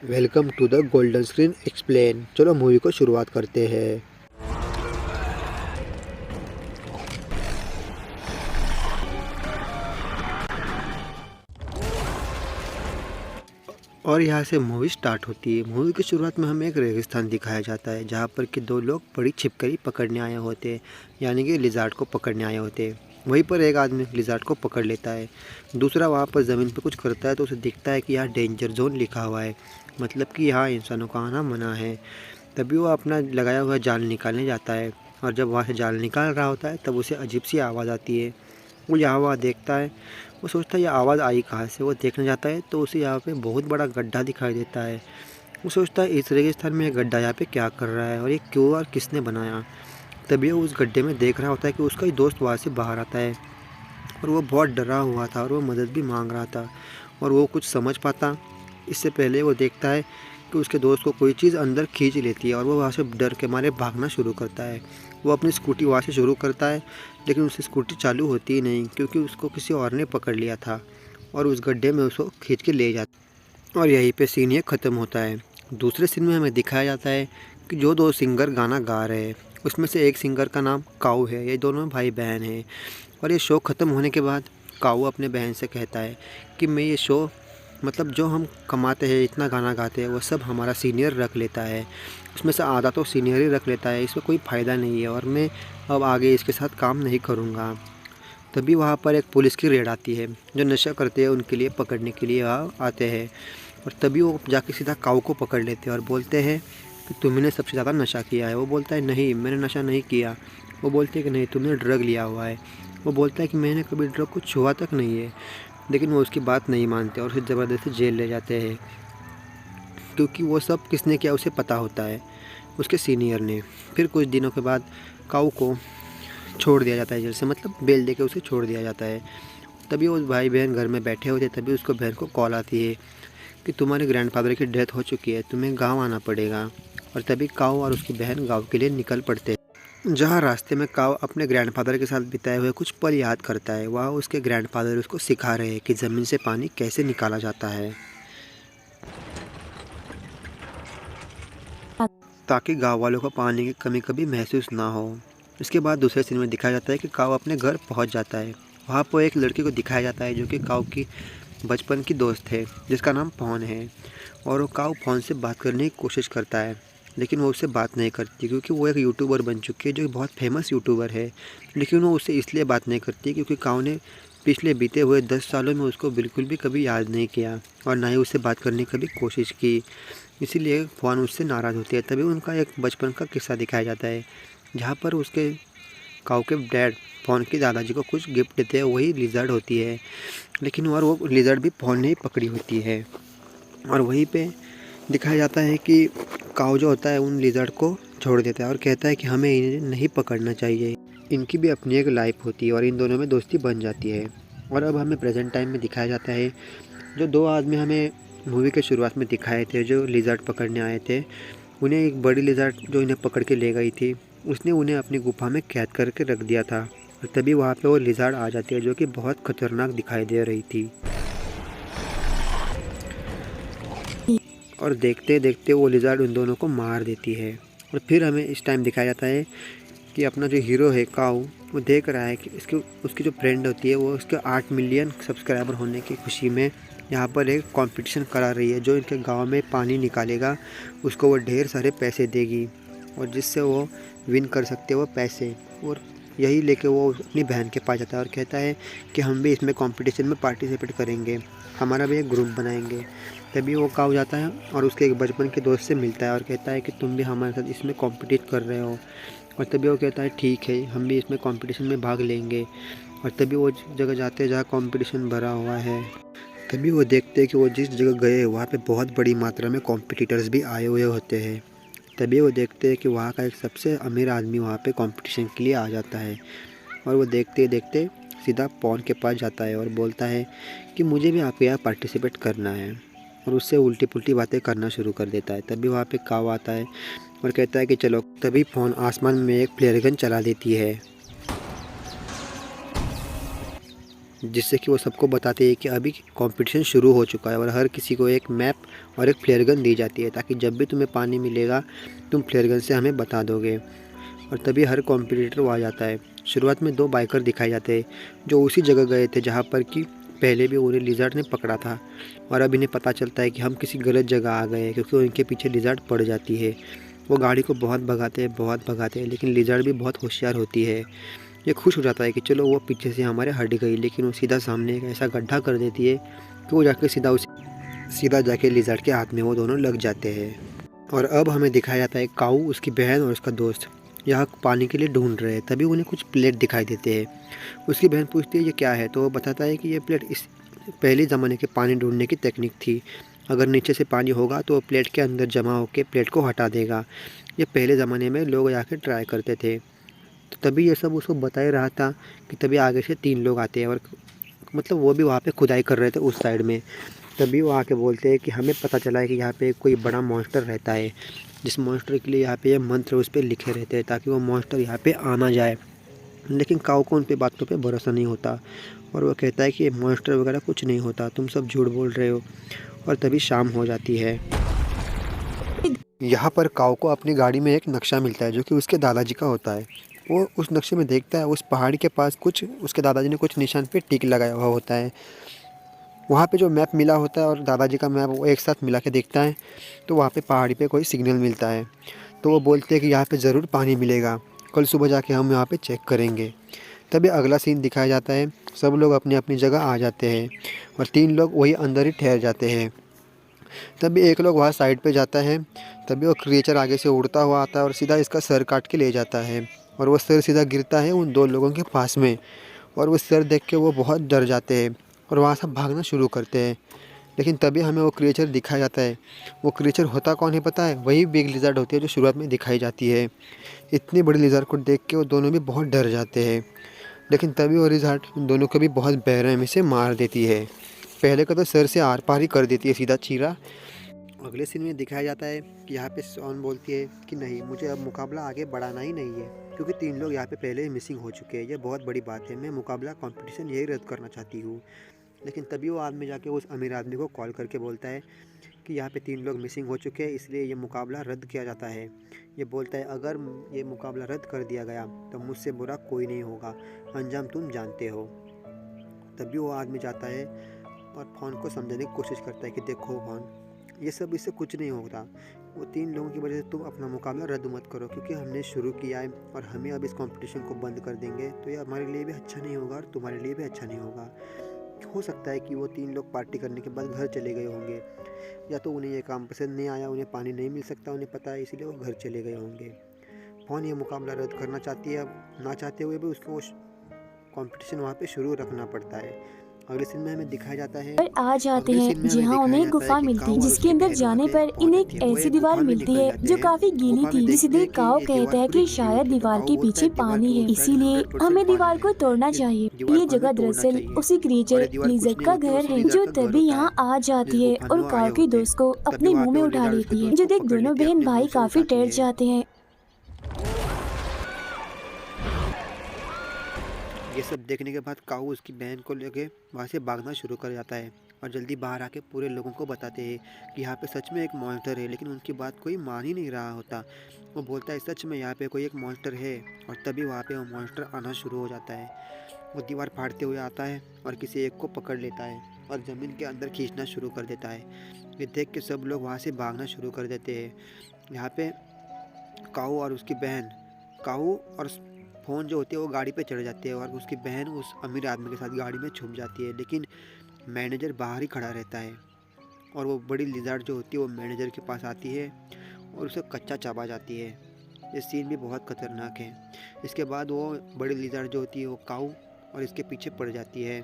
Welcome to the golden screen explain. चलो movie को शुरुआत करते हैं। और यहाँ से मूवी स्टार्ट होती है। मूवी की शुरुआत में हमें एक रेगिस्तान दिखाया जाता है जहाँ पर कि दो लोग बड़ी छिपकली पकड़ने आए होते हैं, यानी कि लिजार्ड को पकड़ने आए होते हैं। वहीं पर एक आदमी लिजार्ड को पकड़ लेता है, दूसरा वहाँ पर ज़मीन पर कुछ करता है तो उसे दिखता है कि यहाँ डेंजर जोन लिखा हुआ है, मतलब कि यहाँ इंसानों का आना मना है। तभी वो अपना लगाया हुआ जाल निकालने जाता है और जब वहाँ से जाल निकाल रहा होता है तब उसे अजीब सी आवाज़ आती है। वो यहाँ वहाँ देखता है, वो सोचता है ये आवाज़ आई कहाँ से। वो देखने जाता है तो उसे यहाँ पे बहुत बड़ा गड्ढा दिखाई देता है। वो सोचता है इस रेगिस्तान में ये गड्ढा यहाँ पे क्या कर रहा है और ये क्यों और किसने बनाया। तभी वो उस गड्ढे में देख रहा होता है कि उसका ही दोस्त वहाँ से बाहर आता है और वो बहुत डरा हुआ था और वो मदद भी मांग रहा था और वो कुछ समझ पाता इससे पहले वो देखता है कि उसके दोस्त को कोई चीज़ अंदर खींच लेती है और वो वहाँ से डर के मारे भागना शुरू करता है। वो अपनी स्कूटी वहाँ से शुरू करता है, लेकिन उसकी स्कूटी चालू होती ही नहीं क्योंकि उसको किसी और ने पकड़ लिया था और उस गड्ढे में उसको खींच के ले जाता। और यहीं पे सीन ये ख़त्म होता है। दूसरे सीन में हमें दिखाया जाता है कि जो दो सिंगर गाना गा रहे हैं उसमें से एक सिंगर का नाम काऊ है। ये दोनों भाई बहन हैं और ये शो ख़त्म होने के बाद काऊ अपने बहन से कहता है कि मैं ये शो, मतलब जो हम कमाते हैं इतना गाना गाते हैं वो सब हमारा सीनियर रख लेता है, उसमें से आधा तो सीनियर ही रख लेता है, इसमें कोई फ़ायदा नहीं है और मैं अब आगे इसके साथ काम नहीं करूँगा। तभी वहाँ पर एक पुलिस की रेड आती है, जो नशा करते हैं उनके लिए पकड़ने के लिए वहाँ आते हैं और तभी वो जाके सीधा काऊ को पकड़ लेते हैं और बोलते हैं कि तुमने सबसे ज़्यादा नशा किया है। वो बोलता है नहीं, मैंने नशा नहीं किया। वो बोलते हैं कि नहीं, तुमने ड्रग लिया हुआ है। वो बोलता है कि मैंने कभी ड्रग को छुआ तक नहीं है, लेकिन वो उसकी बात नहीं मानते और उसे ज़बरदस्ती जेल ले जाते हैं क्योंकि वो सब किसने किया उसे पता होता है, उसके सीनियर ने। फिर कुछ दिनों के बाद काऊ को छोड़ दिया जाता है जेल से, मतलब बेल दे के उसे छोड़ दिया जाता है। तभी वो भाई बहन घर में बैठे होते, तभी उसको बहन को कॉल आती है कि तुम्हारे ग्रैंडफादर की डेथ हो चुकी है, तुम्हें गाँव आना पड़ेगा। और तभी काऊ और उसकी बहन गाँव के लिए निकल पड़ते हैं। जहाँ रास्ते में काऊ अपने ग्रैंडफादर के साथ बिताए हुए कुछ पल याद करता है, वहाँ उसके ग्रैंडफादर उसको सिखा रहे हैं कि ज़मीन से पानी कैसे निकाला जाता है ताकि गाँव वालों को पानी की कमी कभी महसूस ना हो। इसके बाद दूसरे सीन में दिखाया जाता है कि काऊ अपने घर पहुंच जाता है। वहाँ पर एक लड़की को दिखाया जाता है जो कि काऊ की बचपन की दोस्त है, जिसका नाम पवन है। और वो काऊ पवन से बात करने की कोशिश करता है, लेकिन वो उससे बात नहीं करती क्योंकि वो एक यूट्यूबर बन चुकी है जो कि बहुत फेमस यूट्यूबर है। लेकिन वो उससे इसलिए बात नहीं करती क्योंकि काऊ ने पिछले बीते हुए 10 सालों में उसको बिल्कुल भी कभी याद नहीं किया और ना ही उससे बात करने की कभी कोशिश की, इसीलिए फ़ौन उससे नाराज़ होती है। तभी उनका एक बचपन का किस्सा दिखाया जाता है जहाँ पर उसके काऊ के डैड फ़ौन के दादाजी को कुछ गिफ्ट देते हैं, वही लिज़र्ड होती है, लेकिन और वो लिज़र्ड भी फ़ौन ने ही पकड़ी होती है। और वहीं पे दिखाया जाता है कि काऊ जो होता है उन लिज़र्ड को छोड़ देता है और कहता है कि हमें इन्हें नहीं पकड़ना चाहिए, इनकी भी अपनी एक लाइफ होती है और इन दोनों में दोस्ती बन जाती है। और अब हमें प्रेजेंट टाइम में दिखाया जाता है जो दो आदमी हमें मूवी के शुरुआत में दिखाए थे जो लिज़र्ड पकड़ने आए थे, उन्हें एक बड़ी लिज़र्ड जो इन्हें पकड़ के ले गई थी उसने उन्हें अपनी गुफा में कैद करके रख दिया था। और तभी वहाँ पे वो लिज़र्ड आ जाती है जो कि बहुत खतरनाक दिखाई दे रही थी और देखते देखते वो लिज़र्ड उन दोनों को मार देती है। और फिर हमें इस टाइम दिखाया जाता है कि अपना जो हीरो है काऊ, वो देख रहा है कि उसकी जो फ्रेंड होती है वो उसके 8 मिलियन सब्सक्राइबर होने की खुशी में यहाँ पर एक कंपटीशन करा रही है। जो इनके गांव में पानी निकालेगा उसको वो ढेर सारे पैसे देगी और जिससे वो विन कर सकते हैं वो पैसे। और यही लेके वो अपनी बहन के पास जाता है और कहता है कि हम भी इसमें कंपटीशन में पार्टिसिपेट करेंगे, हमारा भी एक ग्रुप बनाएंगे। तभी वो काऊ जाता है और उसके एक बचपन के दोस्त से मिलता है और कहता है कि तुम भी हमारे साथ इसमें कॉम्पिटिट कर रहे हो। और तभी वो कहता है ठीक है, हम भी इसमें कंपटीशन में भाग लेंगे। और तभी वो जगह जाते हैं जहाँ कंपटीशन भरा हुआ है। तभी वो देखते हैं कि वो जिस जगह गए वहाँ पे बहुत बड़ी मात्रा में कॉम्पिटिटर्स भी आए हुए होते हैं। तभी वो देखते हैं कि वहाँ का एक सबसे अमीर आदमी वहाँ पे कंपटीशन के लिए आ जाता है और वो देखते देखते सीधा पवन के पास जाता है और बोलता है कि मुझे भी आपके यहाँ पार्टिसिपेट करना है और उससे उल्टी पुल्टी बातें करना शुरू कर देता है। तभी वहाँ पे काऊ आता है और कहता है कि चलो। तभी फ़ोन आसमान में एक फ्लेयर गन चला देती है जिससे कि वो सबको बताते हैं कि अभी कंपटीशन शुरू हो चुका है और हर किसी को एक मैप और एक फ्लेयर गन दी जाती है, ताकि जब भी तुम्हें पानी मिलेगा तुम फ्लेयर गन से हमें बता दोगे। और तभी हर कॉम्पिटिटर वो आ जाता है। शुरुआत में 2 बाइकर दिखाए जाते हैं जो उसी जगह गए थे जहाँ पर कि पहले भी उन्हें लिज़र्ड ने पकड़ा था, और अब इन्हें पता चलता है कि हम किसी गलत जगह आ गए हैं, क्योंकि उनके पीछे लिज़र्ड पड़ जाती है। वो गाड़ी को बहुत भगाते हैं, लेकिन लिज़र्ड भी बहुत होशियार होती है। ये खुश हो जाता है कि चलो वो पीछे से हमारे हट गई, लेकिन वो सीधा सामने एक ऐसा गड्ढा कर देती है कि वो जाके सीधा जाके लिज़र्ड के हाथ में वो दोनों लग जाते हैं। और अब हमें दिखाया जाता है काऊ, उसकी बहन और उसका दोस्त यहाँ पानी के लिए ढूंढ रहे हैं। तभी उन्हें कुछ प्लेट दिखाई देते हैं। उसकी बहन पूछती है ये क्या है, तो वो बताता है कि ये प्लेट इस पहले ज़माने के पानी ढूंढने की तकनीक थी। अगर नीचे से पानी होगा तो वो प्लेट के अंदर जमा होकर प्लेट को हटा देगा। ये पहले ज़माने में लोग आके ट्राई करते थे। तो तभी ये सब उसको बता ही रहा था कि तभी आगे से 3 लोग आते हैं, और मतलब वो भी वहाँ पे खुदाई कर रहे थे उस साइड में। तभी वो आके बोलते हैं कि हमें पता चला है कि यहाँ पे कोई बड़ा मॉन्स्टर रहता है, जिस मॉन्स्टर के लिए यहाँ पे ये मंत्र उस पर लिखे रहते हैं, ताकि वो मॉन्स्टर यहाँ पे आ ना जाए। लेकिन काऊ को उन पे बातों पे भरोसा नहीं होता, और वो कहता है कि ये मॉन्स्टर वगैरह कुछ नहीं होता, तुम सब झूठ बोल रहे हो। और तभी शाम हो जाती है। यहाँ पर काऊ को अपनी गाड़ी में एक नक्शा मिलता है जो कि उसके दादाजी का होता है। वो उस नक्शे में देखता है उस पहाड़ी के पास कुछ उसके दादाजी ने कुछ निशान पे टिक लगाया हुआ होता है। वहाँ पे जो मैप मिला होता है और दादाजी का मैप वो एक साथ मिला के देखता है, तो वहाँ पे पहाड़ी पे कोई सिग्नल मिलता है। तो वो बोलते हैं कि यहाँ पे ज़रूर पानी मिलेगा, कल सुबह जाके हम यहाँ पे चेक करेंगे। तभी अगला सीन दिखाया जाता है, सब लोग अपनी अपनी जगह आ जाते हैं और 3 लोग वही अंदर ही ठहर जाते हैं। तभी एक लोग वहाँ साइड पे जाता है। तभी वो क्रिएचर आगे से उड़ता हुआ आता है और सीधा इसका सर काट के ले जाता है, और वो सर सीधा गिरता है उन 2 लोगों के पास में। और वो सर देख के वो बहुत डर जाते हैं और वहाँ से भागना शुरू करते हैं। लेकिन तभी हमें वो क्रिएचर दिखाया जाता है। वो क्रिएचर होता कौन है पता है? वही बिग लिज़र्ड होती है जो शुरुआत में दिखाई जाती है। इतनी बड़ी लिज़र्ड को देख के वो दोनों भी बहुत डर जाते हैं। लेकिन तभी वो लिज़र्ड उन दोनों को भी बहुत बेरहमी से मार देती है। पहले का तो सर से आर पार ही कर देती है सीधा चीरा। अगले सीन में दिखाया जाता है कि यहाँ पे सॉन बोलती है कि नहीं, मुझे अब मुकाबला आगे बढ़ाना ही नहीं है, क्योंकि 3 लोग यहाँ पे पहले ही मिसिंग हो चुके हैं। ये बहुत बड़ी बात है, मैं मुकाबला कंपटीशन यही रद्द करना चाहती हूँ। लेकिन तभी वो आदमी जाके उस अमीर आदमी को कॉल करके बोलता है कि यहाँ पे 3 लोग मिसिंग हो चुके हैं, इसलिए ये मुकाबला रद्द किया जाता है। ये बोलता है अगर ये मुकाबला रद्द कर दिया गया तो मुझसे बुरा कोई नहीं होगा, अंजाम तुम जानते हो। तभी वो आदमी जाता है और फोन को समझाने की कोशिश करता है कि देखो फोन, ये सब इससे कुछ नहीं होता। वो 3 लोगों की वजह से तुम अपना मुकाबला रद्द मत करो, क्योंकि हमने शुरू किया है और हमें अब इस कंपटीशन को बंद कर देंगे तो ये हमारे लिए भी अच्छा नहीं होगा और तुम्हारे लिए भी अच्छा नहीं होगा। हो सकता है कि वो 3 लोग पार्टी करने के बाद घर चले गए होंगे, या तो उन्हें ये काम पसंद नहीं आया, उन्हें पानी नहीं मिल सकता उन्हें पता है, इसीलिए वो घर चले गए होंगे। फोन ये मुकाबला रद्द करना चाहती है, अब ना चाहते हुए भी उसको कंपटीशन वहाँ पे शुरू रखना पड़ता है। अगले सीन में हमें दिखाया जाता है पर आ जाते अगले सीन हैं में हमें जहां दिखाया उन्हें एक जाता है गुफा कि मिलती है, काऊ और जिसके उसकी अंदर बहन वहाँ जाने पे पर इन्हें पहुँचती एक है। वो ऐसी एक दीवार गुफा में मिलती निकल है जाते जो हैं। काफी गीली गुफा में थी, देखते जिसे हैं कि काव ये कहता दीवार है पूरी कि गीली शायद होती है, तो दीवार काऊ के बोलता पीछे है दीवार पानी के है, उस साइड इसीलिए 100% हमें पानी दीवार है। को तोड़ना इस चाहिए। दीवार ये को हमें जगह तोड़ना दरअसल चाहिए, उसी और क्रिएचर ये दीवार कुछ लिज़र्ड नहीं का होती, घर उसी है, लिज़र्ड जो का घर तभी होता यहाँ है आ जिस जाती है गुफा में और वो आए काव के होते हैं। दोस्त को तभी अपने वहाँ मुंह पे में वो उठा लिज़र्ड उसके लेती है, दोस्त जो को देख पकड़ दोनों लेती है, बहन अपने भाई मुंह से काफी उठाती डर है। जाते हैं। ये सब देखने के बाद काऊ उसकी बहन को लेके वहाँ से भागना शुरू कर जाता है, और जल्दी बाहर आके पूरे लोगों को बताते हैं कि यहाँ पे सच में एक मॉन्स्टर है। लेकिन उनकी बात कोई मान ही नहीं रहा होता। वो बोलता है सच में यहाँ पे कोई एक मॉन्स्टर है, और तभी वहाँ पे वो मॉन्स्टर आना शुरू हो जाता है। वो दीवार फाड़ते हुए आता है और किसी एक को पकड़ लेता है और ज़मीन के अंदर खींचना शुरू कर देता है। ये देख के सब लोग वहाँ से भागना शुरू कर देते हैं। यहाँ पे काऊ और उसकी बहन, काऊ और फ़ोन जो होती है वो गाड़ी पे चढ़ जाती है, और उसकी बहन उस अमीर आदमी के साथ गाड़ी में छुप जाती है। लेकिन मैनेजर बाहर ही खड़ा रहता है, और वो बड़ी लिज़र्ड जो होती है वो मैनेजर के पास आती है और उसे कच्चा चबा जाती है। ये सीन भी बहुत खतरनाक है। इसके बाद वो बड़ी लिज़र्ड जो होती है वो काऊ और इसके पीछे पड़ जाती है।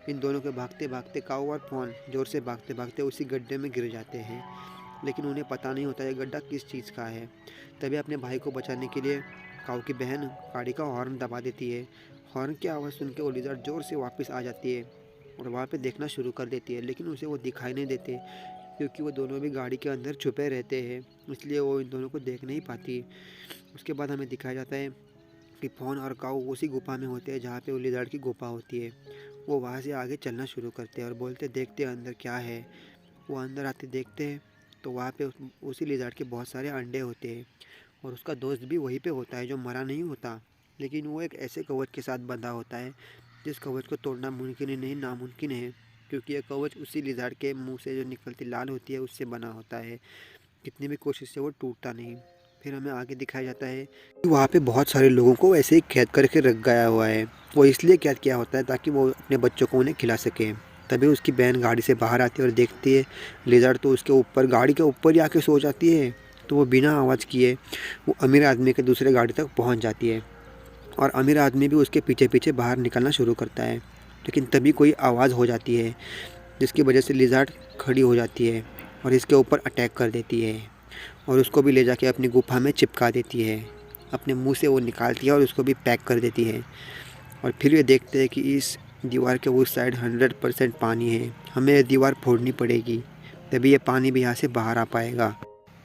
इन दोनों के भागते भागते काऊ और फ़ोन ज़ोर से भागते भागते उसी गड्ढे में गिर जाते हैं। लेकिन उन्हें पता नहीं होता ये गड्ढा किस चीज़ का है। तभी अपने भाई को बचाने के लिए काऊ की बहन गाड़ी का हॉर्न दबा देती है। हॉर्न की आवाज़ सुन के वो लिज़र्ड ज़ोर से वापस आ जाती है और वहाँ पे देखना शुरू कर देती है। लेकिन उसे वो दिखाई नहीं देते, क्योंकि वो दोनों भी गाड़ी के अंदर छुपे रहते हैं, इसलिए वो इन दोनों को देख नहीं पाती। उसके बाद हमें दिखाया जाता है कि फ़ोन और काऊ उसी गुफा में होते हैं जहाँ पे वो लिज़र्ड की गुफा होती है, वो वहाँ से आगे चलना शुरू करते हैं और बोलते देखते हैं अंदर क्या है। वो अंदर आते देखते हैं तो वहाँ पे उसी लिज़ार्ड के बहुत सारे अंडे होते हैं और उसका दोस्त भी वहीं पे होता है जो मरा नहीं होता, लेकिन वो एक ऐसे कवच के साथ बंधा होता है जिस कवच को तोड़ना मुमकिन ही नहीं, नामुमकिन है, क्योंकि यह कवच उसी लिज़ार्ड के मुंह से जो निकलती लाल होती है उससे बना होता है। कितनी भी कोशिश से वो टूटता नहीं। फिर हमें आगे दिखाया जाता है कि वहाँ पे बहुत सारे लोगों को ऐसे ही कैद करके रख गया हुआ है। वो इसलिए कैद किया होता है ताकि वो अपने बच्चों को उन्हें खिला सके। तभी उसकी बहन गाड़ी से बाहर आती है और देखती है लिज़ार्ड तो उसके ऊपर, गाड़ी के ऊपर ही आके सो जाती है। तो वो बिना आवाज़ किए वो अमीर आदमी के दूसरे गाड़ी तक पहुँच जाती है और अमीर आदमी भी उसके पीछे पीछे बाहर निकलना शुरू करता है। लेकिन तभी कोई आवाज़ हो जाती है जिसकी वजह से लिज़ार्ड खड़ी हो जाती है और इसके ऊपर अटैक कर देती है और उसको भी ले जाके अपनी गुफा में चिपका देती है। अपने मुंह से वो निकालती है और उसको भी पैक कर देती है। और फिर ये देखते हैं कि इस दीवार के उस साइड 100% पानी है। हमें ये दीवार फोड़नी पड़ेगी, तभी ये पानी भी यहाँ से बाहर आ पाएगा।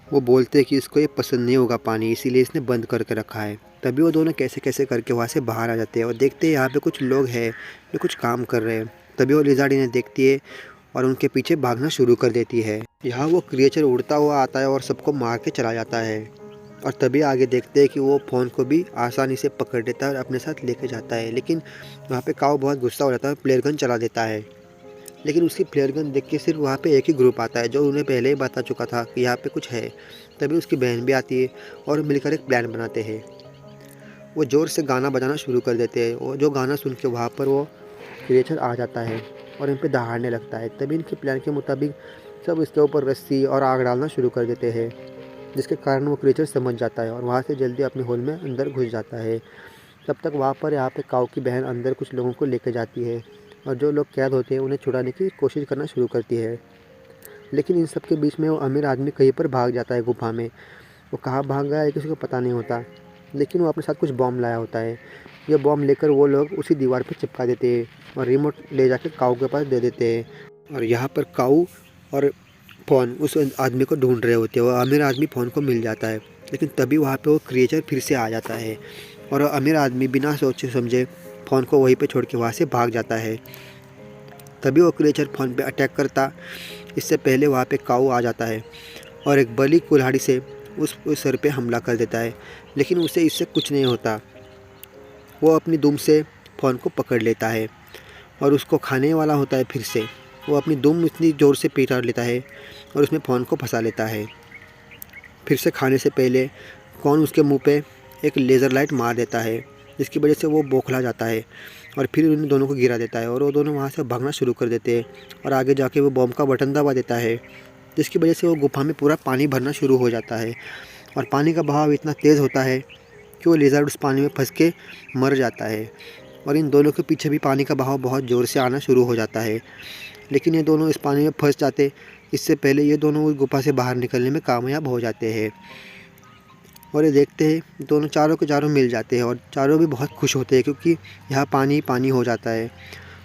वो बोलते हैं कि इसको ये पसंद नहीं होगा पानी, इसीलिए इसने बंद करके रखा है। तभी वो दोनों कैसे कैसे करके वहाँ से बाहर आ जाते हैं और देखते हैं यहाँ पे कुछ लोग हैं जो कुछ काम कर रहे हैं। तभी वो लिज़ार्ड इन्हें देखती है और उनके पीछे भागना शुरू कर देती है। यहाँ वो क्रिएचर उड़ता हुआ आता है और सबको मार के चला जाता है। और तभी आगे देखते हैं कि वो फ़ोन को भी आसानी से पकड़ लेता है और अपने साथ लेके जाता है। लेकिन वहाँ पे काऊ बहुत गुस्सा हो जाता है और फ्लेयर गन चला देता है। लेकिन उसकी फ्लेयर गन देख के सिर्फ वहाँ पे एक ही ग्रुप आता है जो उन्हें पहले ही बता चुका था कि यहाँ पे कुछ है। तभी उसकी बहन भी आती है और मिलकर एक प्लान बनाते हैं। वो ज़ोर से गाना बजाना शुरू कर देते हैं और जो गाना सुन के वहाँ पर वो क्रिएचर आ जाता है और इन पे दहाड़ने लगता है। तभी इनके प्लान के मुताबिक सब इसके ऊपर रस्सी और आग डालना शुरू कर देते हैं, जिसके कारण वो क्रिएचर समझ जाता है और वहाँ से जल्दी अपने होल में अंदर घुस जाता है। तब तक वहाँ पर यहाँ पे काऊ की बहन अंदर कुछ लोगों को लेकर जाती है और जो लोग कैद होते हैं उन्हें छुड़ाने की कोशिश करना शुरू करती है। लेकिन इन सब के बीच में वो अमीर आदमी कहीं पर भाग जाता है गुफा में। वो कहाँ भाग गया है किसी को पता नहीं होता, लेकिन वो अपने साथ कुछ बॉम्ब लाया होता है। ये बॉम्ब लेकर वो लोग उसी दीवार पर चिपका देते हैं और रिमोट ले जाकर काऊ के पास दे देते हैं। और यहाँ पर काऊ और फ़ोन उस आदमी को ढूंढ रहे होते हैं। वो अमीर आदमी फ़ोन को मिल जाता है, लेकिन तभी वहाँ पे वो क्रिएचर फिर से आ जाता है और अमीर आदमी बिना सोचे समझे फ़ोन को वहीं पे छोड़ के वहाँ से भाग जाता है। तभी वो क्रिएचर फ़ोन पे अटैक करता, इससे पहले वहाँ पे काऊ आ जाता है और एक बड़ी कुल्हाड़ी से उस सर पे हमला कर देता है। लेकिन उसे इससे कुछ नहीं होता। वो अपनी दुम से फ़ोन को पकड़ लेता है और उसको खाने वाला होता है। फिर से वो अपनी दुम इतनी ज़ोर से पीटा लेता है और उसमें फ़ोन को फंसा लेता है। फिर से खाने से पहले कौन उसके मुंह पे एक लेज़र लाइट मार देता है, जिसकी वजह से वो बौखला जाता है और फिर उन दोनों को गिरा देता है और वो दोनों वहाँ से भागना शुरू कर देते हैं। और आगे जाके वो बॉम्ब का बटन दबा देता है, जिसकी वजह से वो गुफा में पूरा पानी भरना शुरू हो जाता है और पानी का बहाव इतना तेज़ होता है कि वो लिज़ार्ड उस पानी में फंस के मर जाता है। और इन दोनों के पीछे भी पानी का बहाव बहुत ज़ोर से आना शुरू हो जाता है, लेकिन ये दोनों इस पानी में फंस जाते इससे पहले ये दोनों उस गुफा से बाहर निकलने में कामयाब हो जाते हैं। और ये देखते हैं दोनों चारों के चारों मिल जाते हैं और चारों भी बहुत खुश होते हैं क्योंकि यहाँ पानी ही पानी हो जाता है।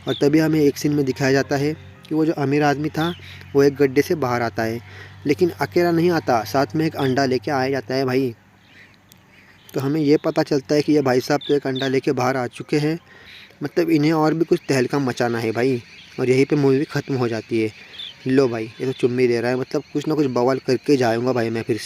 और तभी हमें एक सीन में दिखाया जाता है कि वो जो अमीर आदमी था वो एक गड्ढे से बाहर आता है, लेकिन अकेला नहीं आता, साथ में एक अंडा लेके आया जाता है भाई। तो हमें ये पता चलता है कि ये भाई साहब तो एक अंडा लेके बाहर आ चुके हैं, मतलब इन्हें और भी कुछ तहलका मचाना है भाई। और यहीं पे मूवी ख़त्म हो जाती है। लो भाई, ये तो चुम्मी दे रहा है, मतलब कुछ ना कुछ बवाल करके जाऊँगा भाई मैं फिर से।